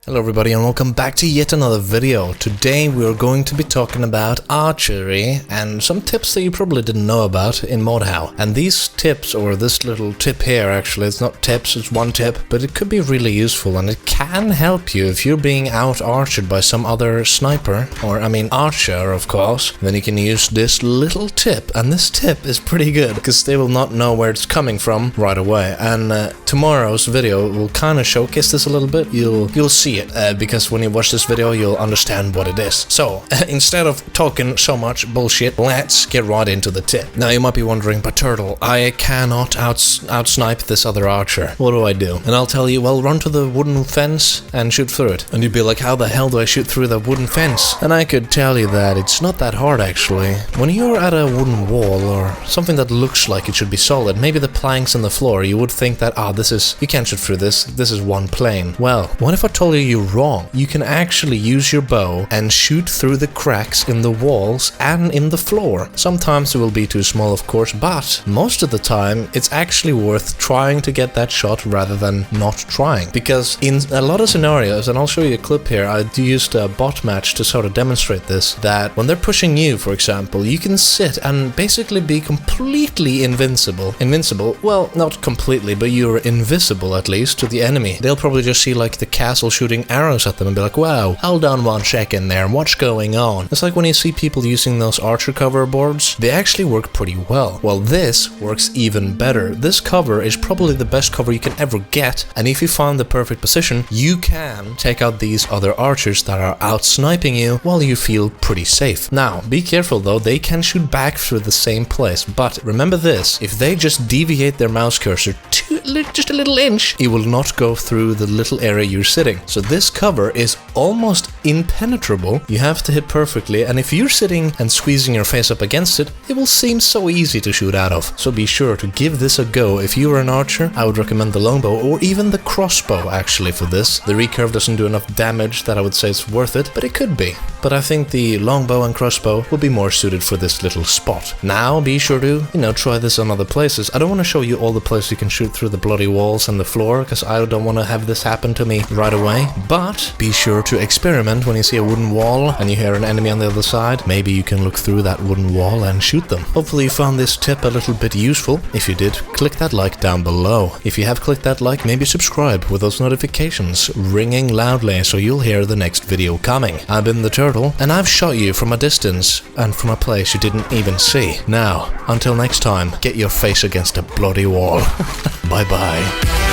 Hello everybody and welcome back to yet another video. Today we are going to be talking about archery and some tips that you probably didn't know about in Mordhau. And these tips, or this little tip here actually, it's not tips, it's one tip, but it could be really useful and it can help you if you're being out-archered by some other sniper, or I mean archer of course. Then you can use this little tip, and this tip is pretty good because they will not know where it's coming from right away. And tomorrow's video will kind of showcase this a little bit. You'll see it, because when you watch this video you'll understand what it is. So instead of talking so much bullshit, let's get right into the tip. Now you might be wondering, but Turtle, I cannot outsnipe this other archer. What do I do? And I'll tell you, well, run to the wooden fence and shoot through it. And you'd be like, how the hell do I shoot through the wooden fence? And I could tell you that it's not that hard actually. When you're at a wooden wall or something that looks like it should be solid, maybe the planks on the floor, you would think that, you can't shoot through this is one plane. Well, what if I told you you're wrong? You can actually use your bow and shoot through the cracks in the walls and in the floor. Sometimes it will be too small of course, but most of the time it's actually worth trying to get that shot rather than not trying. Because in a lot of scenarios, and I'll show you a clip here, I used a bot match to sort of demonstrate this, that when they're pushing you, for example, you can sit and basically be completely invincible. Invincible? Well, not completely, but you're invisible at least to the enemy. They'll probably just see like the castle shooting arrows at them and be like, wow, hold on 1 second there, what's going on? It's like when you see people using those archer cover boards, they actually work pretty well. Well, this works even better. This cover is probably the best cover you can ever get, and if you find the perfect position, you can take out these other archers that are out sniping you while you feel pretty safe. Now, be careful though, they can shoot back through the same place, but remember this, if they just deviate their mouse cursor just a little inch, it will not go through the little area you're sitting. So this cover is almost impenetrable. You have to hit perfectly, and if you're sitting and squeezing your face up against it, it will seem so easy to shoot out of. So be sure to give this a go. If you are an archer, I would recommend the longbow or even the crossbow actually for this. The recurve doesn't do enough damage that I would say it's worth it, but it could be. But I think the longbow and crossbow would be more suited for this little spot. Now be sure to, try this on other places. I don't want to show you all the places you can shoot through the bloody walls and the floor, because I don't want to have this happen to me right away. But be sure to experiment when you see a wooden wall and you hear an enemy on the other side. Maybe you can look through that wooden wall and shoot them. Hopefully you found this tip a little bit useful. If you did, click that like down below. If you have clicked that like, maybe subscribe with those notifications ringing loudly so you'll hear the next video coming. I've been the Turtle, and I've shot you from a distance and from a place you didn't even see. Now, until next time, get your face against a bloody wall. Bye bye.